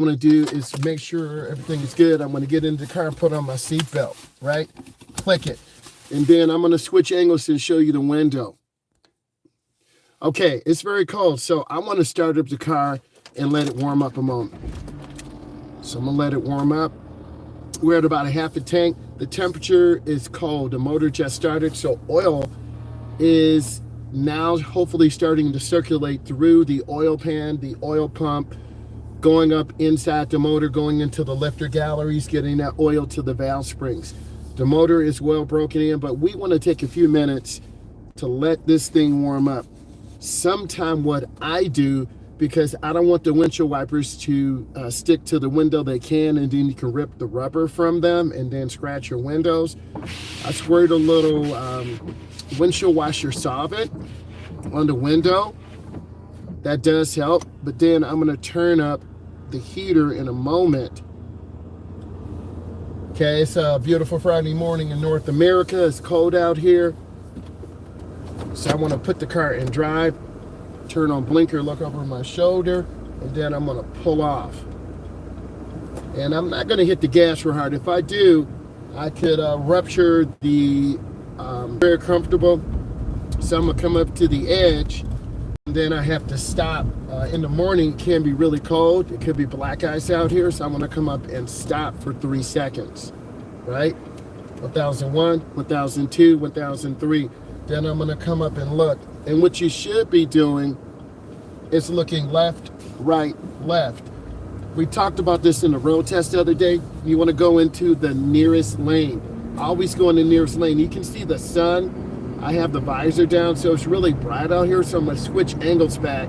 I'm going to do is make sure everything is good. I'm going to get into the car and put on my seatbelt, right? Click it. And then I'm going to switch angles to show you the window. Okay, it's very cold, so I want to start up the car and let it warm up a moment. So I'm going to let it warm up. We're at about a half a tank. The temperature is cold. The motor just started, so oil is now hopefully starting to circulate through the oil pan, the oil pump, going up inside the motor, going into the lifter galleries, getting that oil to the valve springs. The motor is well broken in, but we want to take a few minutes to let this thing warm up. Sometime what I do, because I don't want the windshield wipers to stick to the window, they can, and then you can rip the rubber from them and then scratch your windows. I squirt a little windshield washer solvent on the window. That does help, but then I'm going to turn up the heater in a moment. Okay, it's a beautiful Friday morning in North America. It's cold out here. So I want to put the car in drive, turn on blinker, look over my shoulder, and then I'm going to pull off. And I'm not going to hit the gas real hard. If I do, I could rupture the very comfortable. So I'm going to come up to the edge, and then I have to stop. In the morning, it can be really cold. It could be black ice out here, so I'm going to come up and stop for 3 seconds, right? 1001, 1002, 1003. Then I'm going to come up and look. And what you should be doing is looking left, right, left. We talked about this in the road test the other day. You want to go into the nearest lane. Always go in the nearest lane. You can see the sun. I have the visor down, so it's really bright out here, so I'm going to switch angles back.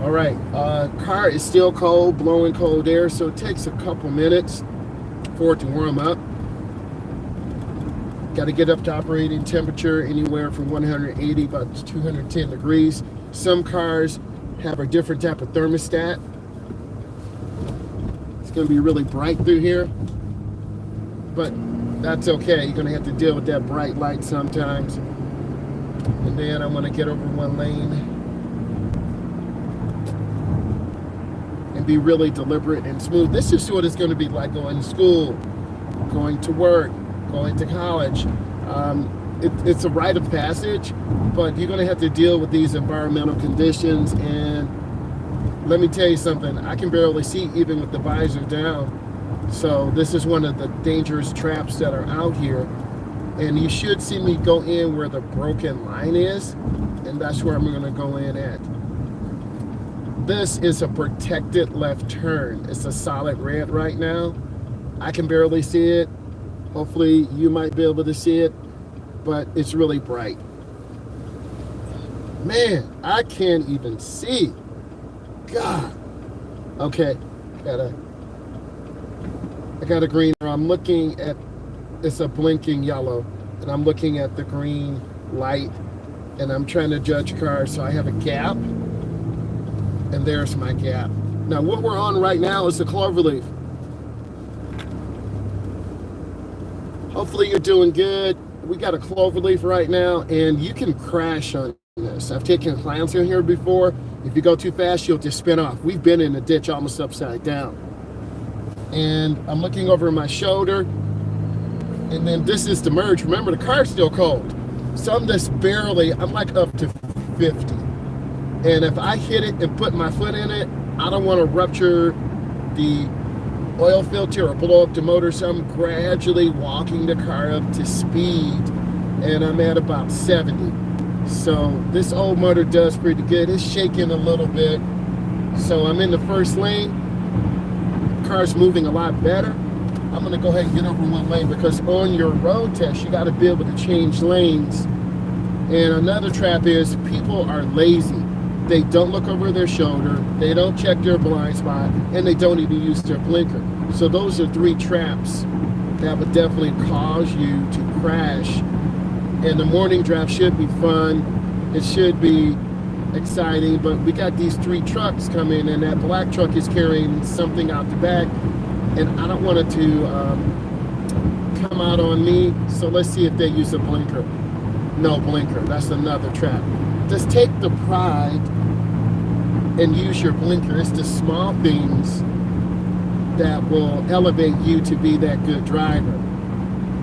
All right, car is still cold, blowing cold air, so it takes a couple minutes for it to warm up. Got to get up to operating temperature anywhere from 180 about 210 degrees. Some cars have a different type of thermostat. It's going to be really bright through here, but that's okay. You're going to have to deal with that bright light sometimes. And then I'm going to get over one lane and be really deliberate and smooth. This is what it's going to be like going to school, going to work, going to college. It's a rite of passage, but you're going to have to deal with these environmental conditions. And let me tell you something, I can barely see even with the visor down. So this is one of the dangerous traps that are out here. And you should see me go in where the broken line is, and that's where I'm going to go in at. This is a protected left turn. It's a solid red right now. I can barely see it. Hopefully you might be able to see it, but it's really bright. Man, I can't even see. God. Okay, I got a green. I'm looking at, it's a blinking yellow, and I'm looking at the green light, and I'm trying to judge cars, so I have a gap, and there's my gap. Now what we're on right now is the cloverleaf. Hopefully you're doing good. We got a cloverleaf right now, and you can crash on this. I've taken clients in here before. If you go too fast, you'll just spin off. We've been in a ditch almost upside down. And I'm looking over my shoulder, and then this is the merge. Remember, the car's still cold. So I'm just barely, I'm like up to 50. And if I hit it and put my foot in it, I don't want to rupture the oil filter or blow up the motor, so I'm gradually walking the car up to speed, and I'm at about 70. So this old motor does pretty good. It's shaking a little bit. So I'm in the first lane. Car's moving a lot better. I'm going to go ahead and get over one lane, because on your road test, you got to be able to change lanes. And another trap is people are lazy. They don't look over their shoulder, they don't check their blind spot, and they don't even use their blinker. So those are 3 traps that would definitely cause you to crash. And the morning drive should be fun. It should be exciting, but we got these 3 trucks coming, and that black truck is carrying something out the back, and I don't want it to come out on me. So let's see if they use a blinker. No blinker, that's another trap. Just take the pride and use your blinker. It's the small things that will elevate you to be that good driver.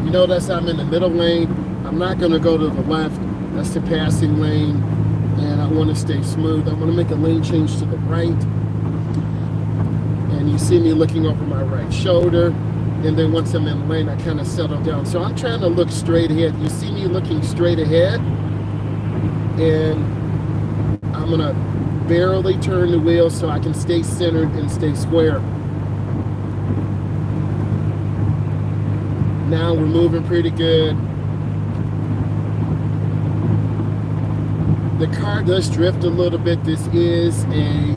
You notice I'm in the middle lane. I'm not going to go to the left. That's the passing lane, and I want to stay smooth. I want to make a lane change to the right, and you see me looking over my right shoulder, and then once I'm in the lane, I kind of settle down. So I'm trying to look straight ahead. You see me looking straight ahead, and I'm going to barely turn the wheel so I can stay centered and stay square. Now we're moving pretty good. The car does drift a little bit. This is a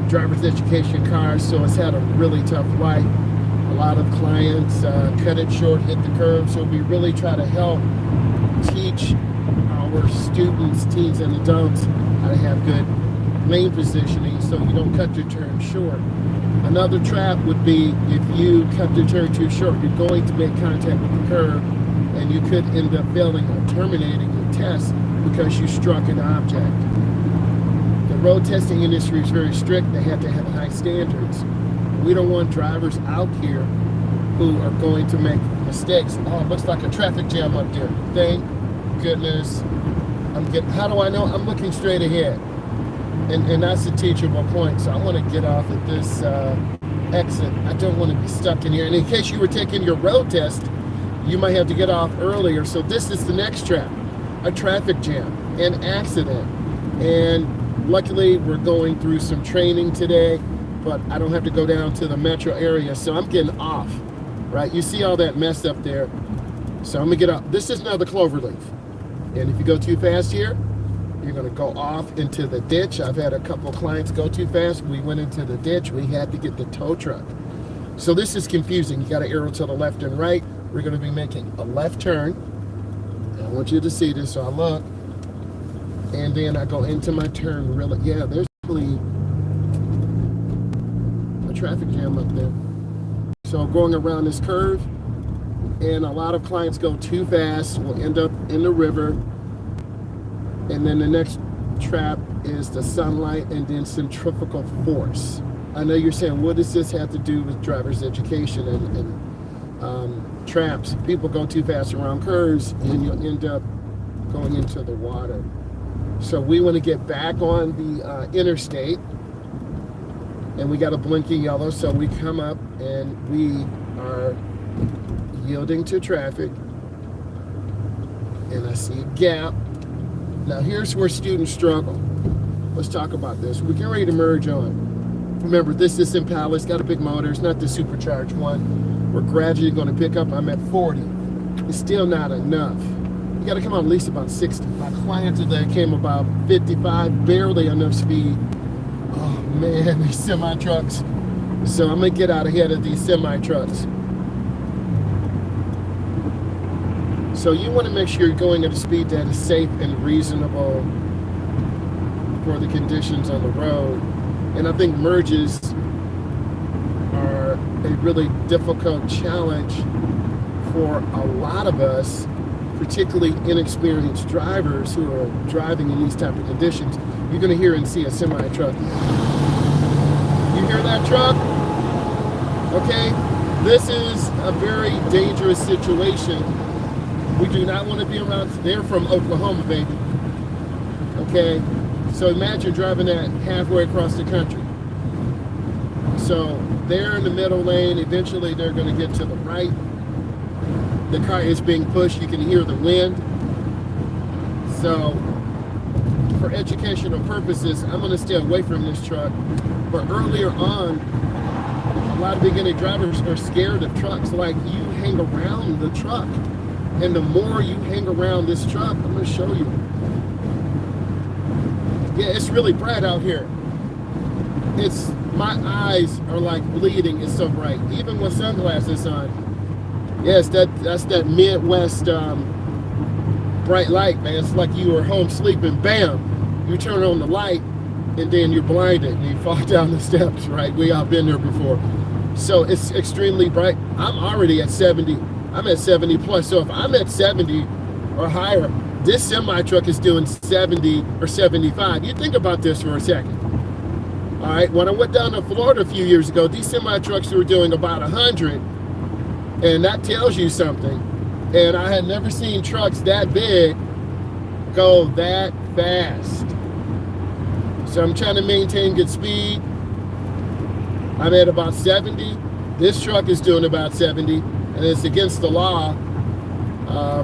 driver's education car, so it's had a really tough life. A lot of clients cut it short, hit the curb, so we really try to help teach our students, teens and adults how to have good lane positioning so you don't cut your turn short. Another trap would be if you cut the turn too short, you're going to make contact with the curb, and you could end up failing or terminating your test because you struck an object. The road testing industry is very strict. They have to have high standards. We don't want drivers out here who are going to make mistakes. Oh, it looks like a traffic jam up there. Thank goodness. How do I know? I'm looking straight ahead. And that's a teachable point. So I want to get off at this exit. I don't want to be stuck in here. And in case you were taking your road test, you might have to get off earlier. So this is the next trap, a traffic jam, an accident. And luckily we're going through some training today, but I don't have to go down to the metro area. So I'm getting off, right? You see all that mess up there. So I'm gonna get up. This is another cloverleaf. And if you go too fast here, you're going to go off into the ditch. I've had a couple of clients go too fast. We went into the ditch. We had to get the tow truck. So this is confusing. You got to arrow to the left and right. We're going to be making a left turn. I want you to see this. So I look, and then I go into my turn. Really, yeah, there's really a traffic jam up there. So going around this curve, and a lot of clients go too fast. We'll end up in the river. And then the next trap is the sunlight and then centrifugal force. I know you're saying, what does this have to do with driver's education and traps? People go too fast around curves and you'll end up going into the water. So we want to get back on the interstate, and we got a blinking yellow. So we come up and we are yielding to traffic, and I see a gap. Now here's where students struggle. Let's talk about this. We're getting ready to merge on. Remember, this is Impala. It's got a big motor. It's not the supercharged one. We're gradually going to pick up. I'm at 40. It's still not enough. You got to come on at least about 60. My client today came about 55, barely enough speed. Oh man, these semi trucks. So I'm gonna get out ahead of these semi trucks. So you want to make sure you're going at a speed that is safe and reasonable for the conditions on the road. And I think merges are a really difficult challenge for a lot of us, particularly inexperienced drivers who are driving in these type of conditions. You're going to hear and see a semi truck. You hear that truck? Okay, this is a very dangerous situation. We do not want to be around. They're from Oklahoma, baby. Okay, so imagine driving that halfway across the country. So they're in the middle lane. Eventually they're going to get to the right. The car is being pushed. You can hear the wind. So for educational purposes, I'm going to stay away from this truck. But earlier on, a lot of beginning drivers are scared of trucks. Like, you hang around the truck, and the more you hang around this truck, I'm going to show you. Yeah, it's really bright out here. My eyes are like bleeding. It's so bright, even with sunglasses on. Yes, that's that Midwest bright light, man. It's like you were home sleeping. Bam, you turn on the light, and then you're blinded and you fall down the steps. Right? We all been there before. So it's extremely bright. I'm already at 70. I'm at 70 plus. So if I'm at 70 or higher, This semi truck is doing 70 or 75. You think about this for a second. All right, when I went down to Florida a few years ago, these semi trucks were doing about 100, and that tells you something. And I had never seen trucks that big go that fast. So I'm trying to maintain good speed. I'm at about 70. This truck is doing about 70, and it's against the law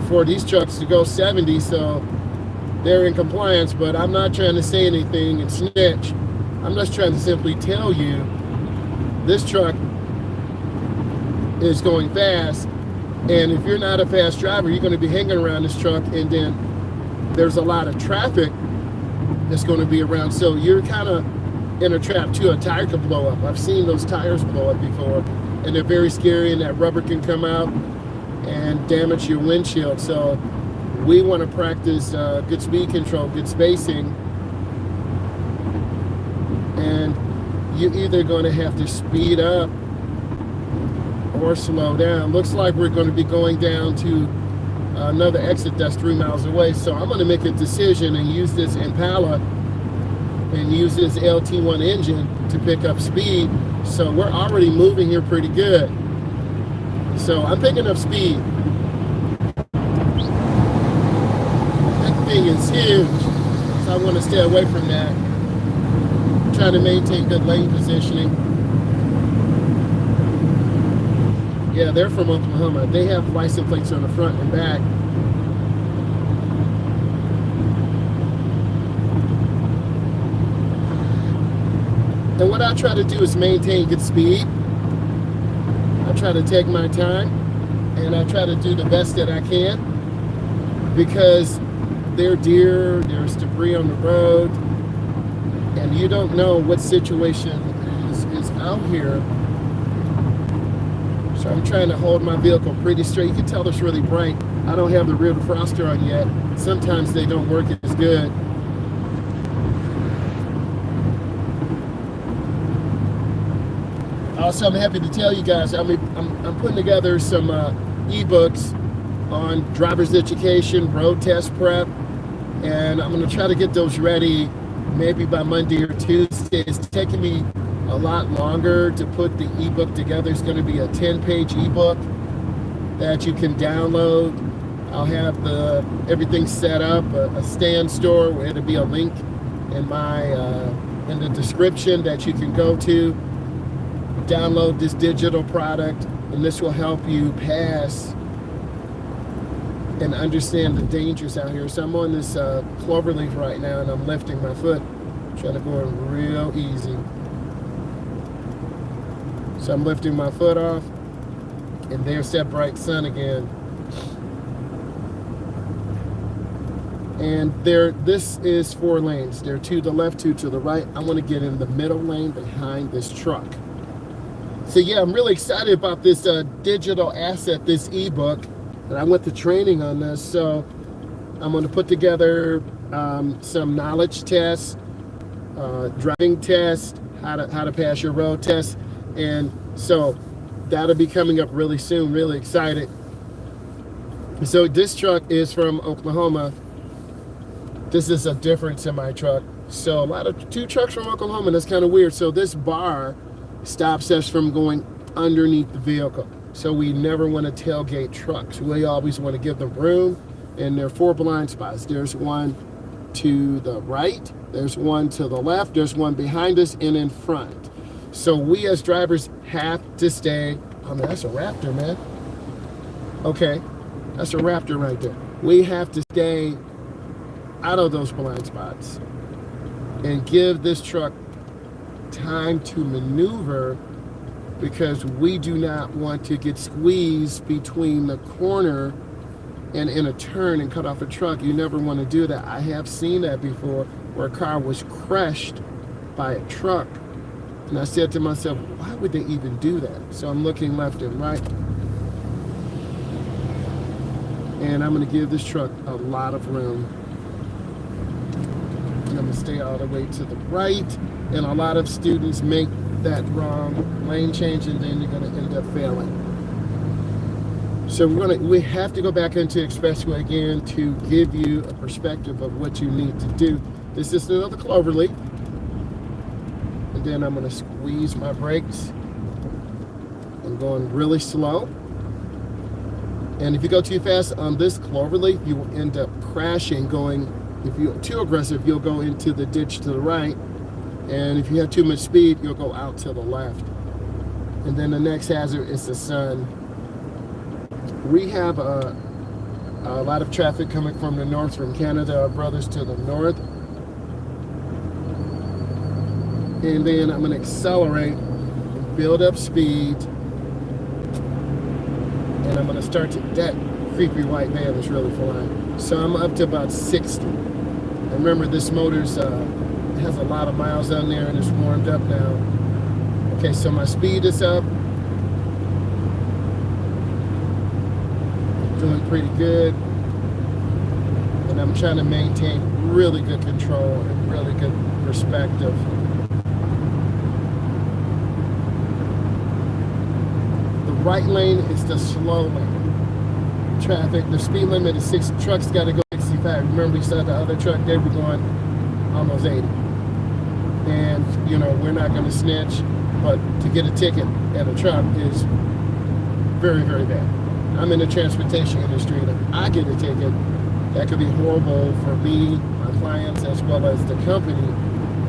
for these trucks to go 70, so they're in compliance. But I'm not trying to say anything and snitch. I'm just trying to simply tell you this truck is going fast, and if you're not a fast driver, you're going to be hanging around this truck, and then there's a lot of traffic that's going to be around, so you're kind of in a trap too. A tire could blow up. I've seen those tires blow up before, and they're very scary, and that rubber can come out and damage your windshield. So we want to practice good speed control, good spacing, and you're either going to have to speed up or slow down. Looks like we're going to be going down to another exit that's 3 miles away, so I'm going to make a decision and use this Impala and use this LT1 engine to pick up speed. So we're already moving here pretty good. So I'm picking up speed. That thing is huge, so I want to stay away from that. I'm trying to maintain good lane positioning. Yeah, they're from Oklahoma. They have license plates on the front and back. And what I try to do is maintain good speed. I try to take my time, and I try to do the best that I can, because there are deer, there's debris on the road, and you don't know what situation is out here. So I'm trying to hold my vehicle pretty straight. You can tell it's really bright. I don't have the rear defroster on yet. Sometimes they don't work as good. Also, I'm happy to tell you guys, I'm putting together some ebooks on driver's education, road test prep, and I'm going to try to get those ready maybe by Monday or Tuesday. It's taking me a lot longer to put the ebook together. It's going to be a 10-page ebook that you can download. I'll have everything set up, a stand store where it'll be a link in in the description that you can go to, download this digital product, and this will help you pass and understand the dangers out here. So I'm on this cloverleaf right now, and I'm lifting my foot, trying to go in real easy. So I'm lifting my foot off, and there's that bright sun again. And this is 4 lanes. There are 2 to the left, 2 to the right. I want to get in the middle lane behind this truck. So yeah, I'm really excited about this digital asset, this ebook, and I went to training on this. So I'm going to put together some knowledge tests, driving tests, how to pass your road test, and so that'll be coming up really soon. Really excited. So this truck is from Oklahoma. This is a different semi truck. So a lot of 2 trucks from Oklahoma. That's kind of weird. So this bar stops us from going underneath the vehicle. So we never want to tailgate trucks. We always want to give them room, and there are 4 blind spots. There's one to the right, there's one to the left, there's one behind us, and in front. So we as drivers have to stay. Oh man, that's a Raptor, man. Okay, that's a Raptor right there. We have to stay out of those blind spots and give this truck time to maneuver, because we do not want to get squeezed between the corner and in a turn and cut off a truck. You never want to do that. I have seen that before, where a car was crushed by a truck, and I said to myself, why would they even do that? So I'm looking left and right, and I'm going to give this truck a lot of room. I'm going to stay all the way to the right, and a lot of students make that wrong lane change, and then you're going to end up failing. So we have to go back into Expressway again to give you a perspective of what you need to do. This is another cloverleaf. And then I'm going to squeeze my brakes. I'm going really slow. And if you go too fast on this cloverleaf, you will end up crashing going, if you're too aggressive, you'll go into the ditch to the right. And if you have too much speed, you'll go out to the left. And then the next hazard is the sun. We have a lot of traffic coming from the north, from Canada, our brothers to the north. And then I'm going to accelerate and build up speed. And I'm going to start to, that creepy white van is really flying. So I'm up to about 60. And remember, this motor's has a lot of miles on there and it's warmed up now. Okay, so my speed is up. Doing pretty good. And I'm trying to maintain really good control and really good perspective. The right lane is the slow lane. Traffic, the speed limit is 60. Trucks got to go 65. Remember, we saw the other truck, they were going almost 80. And, you know, we're not going to snitch, but to get a ticket at a truck is very, very bad. I'm in the transportation industry, and if I get a ticket, that could be horrible for me, my clients, as well as the company.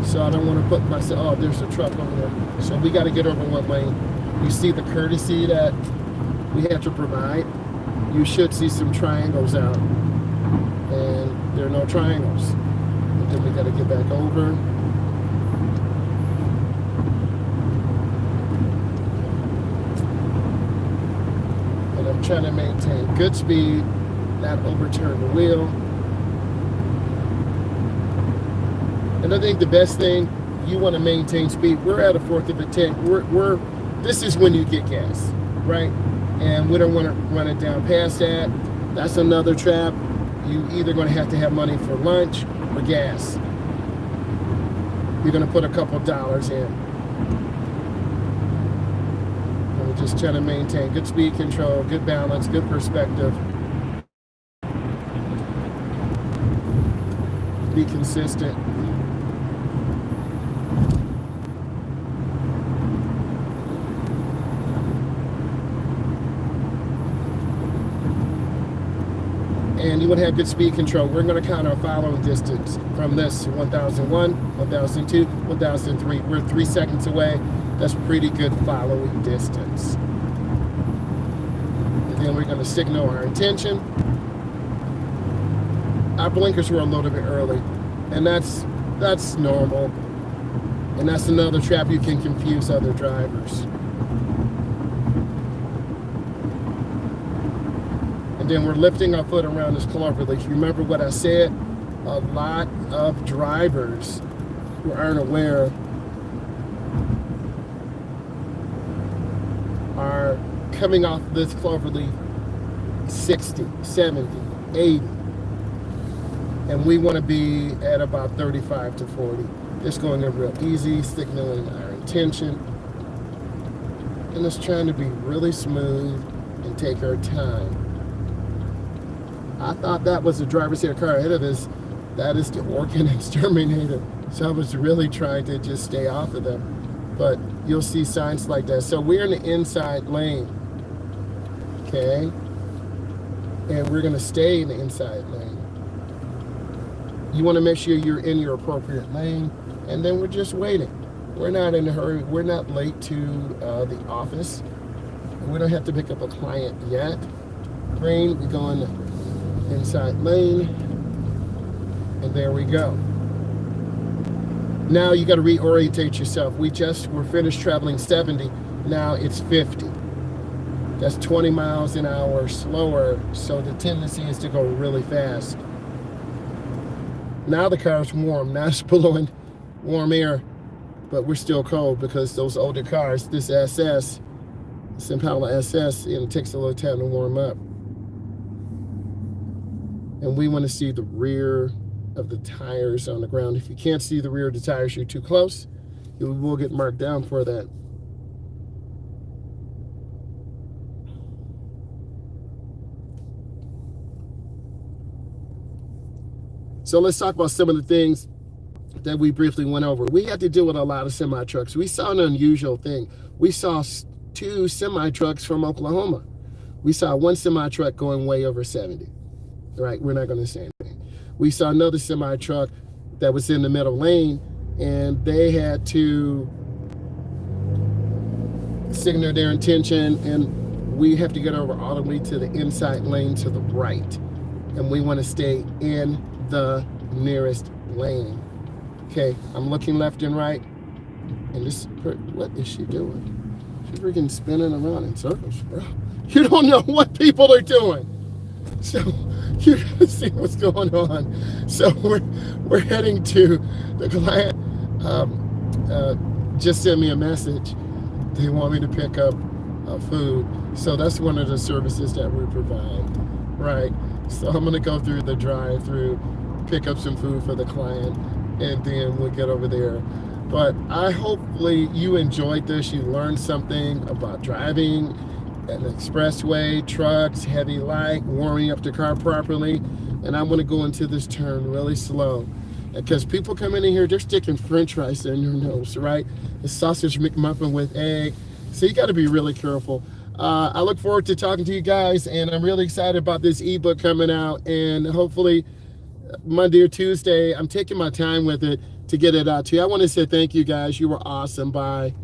So I don't want to put myself, oh, there's a truck over there. So we got to get over one lane. You see the courtesy that we have to provide. You should see some triangles out, and there are no triangles. And then we got to get back over. And I'm trying to maintain good speed, not overturn the wheel. And I think the best thing, you want to maintain speed. We're at a fourth of a tank. This is when you get gas, right? And we don't want to run it down past that. That's another trap. You either going to have money for lunch or gas. You're going to put a couple dollars in. And we're just trying to maintain good speed control, good balance, good perspective. Be consistent. And you want to have good speed control. We're going to count our following distance from this 1001, 1002, 1003. We're 3 seconds away. That's pretty good following distance. And then we're going to signal our intention. Our blinkers were a little bit early, and that's normal. And that's another trap. You can confuse other drivers. Then we're lifting our foot around this cloverleaf. Remember what I said? A lot of drivers who aren't aware are coming off this cloverleaf 60, 70, 80. And we want to be at about 35 to 40. Just going in real easy, signaling our intention. And just trying to be really smooth and take our time. I thought that was the driver's seat car ahead of us. That is the organ exterminator. So I was really trying to just stay off of them. But you'll see signs like that. So we're in the inside lane. Okay? And we're going to stay in the inside lane. You want to make sure you're in your appropriate lane. And then we're just waiting. We're not in a hurry. We're not late to the office. We don't have to pick up a client yet. Green, we go in the inside lane, and there we go. Now you got to reorientate yourself. We're finished traveling 70, now it's 50. That's 20 miles an hour slower, so the tendency is to go really fast. Now the car's warm, now it's blowing warm air, but we're still cold because those older cars, this Impala SS, it takes a little time to warm up. And we want to see the rear of the tires on the ground. If you can't see the rear of the tires, you're too close. You will get marked down for that. So let's talk about some of the things that we briefly went over. We had to deal with a lot of semi trucks. We saw an unusual thing. We saw 2 semi trucks from Oklahoma. We saw 1 semi truck going way over 70. Right? We're not going to say anything. We saw another semi truck that was in the middle lane, and they had to signal their intention, and we have to get over all the way to the inside lane to the right, and we want to stay in the nearest lane. Okay, I'm looking left and right, and this, what is she doing? She's freaking spinning around in circles, bro. You don't know what people are doing. So you gotta see what's going on. So we're heading to the client. Just sent me a message. They want me to pick up food. So that's one of the services that we provide, right? So I'm gonna go through the drive-through, pick up some food for the client, and then we'll get over there. But hopefully you enjoyed this. You learned something about driving an expressway, trucks, heavy light, warming up the car properly. And I'm gonna go into this turn really slow, because people coming in here, they're sticking french fries in your nose, right? A sausage McMuffin with egg. So you gotta be really careful. I look forward to talking to you guys, and I'm really excited about this ebook coming out, and hopefully Monday or Tuesday, I'm taking my time with it to get it out to you. I want to say thank you guys. You were awesome. Bye.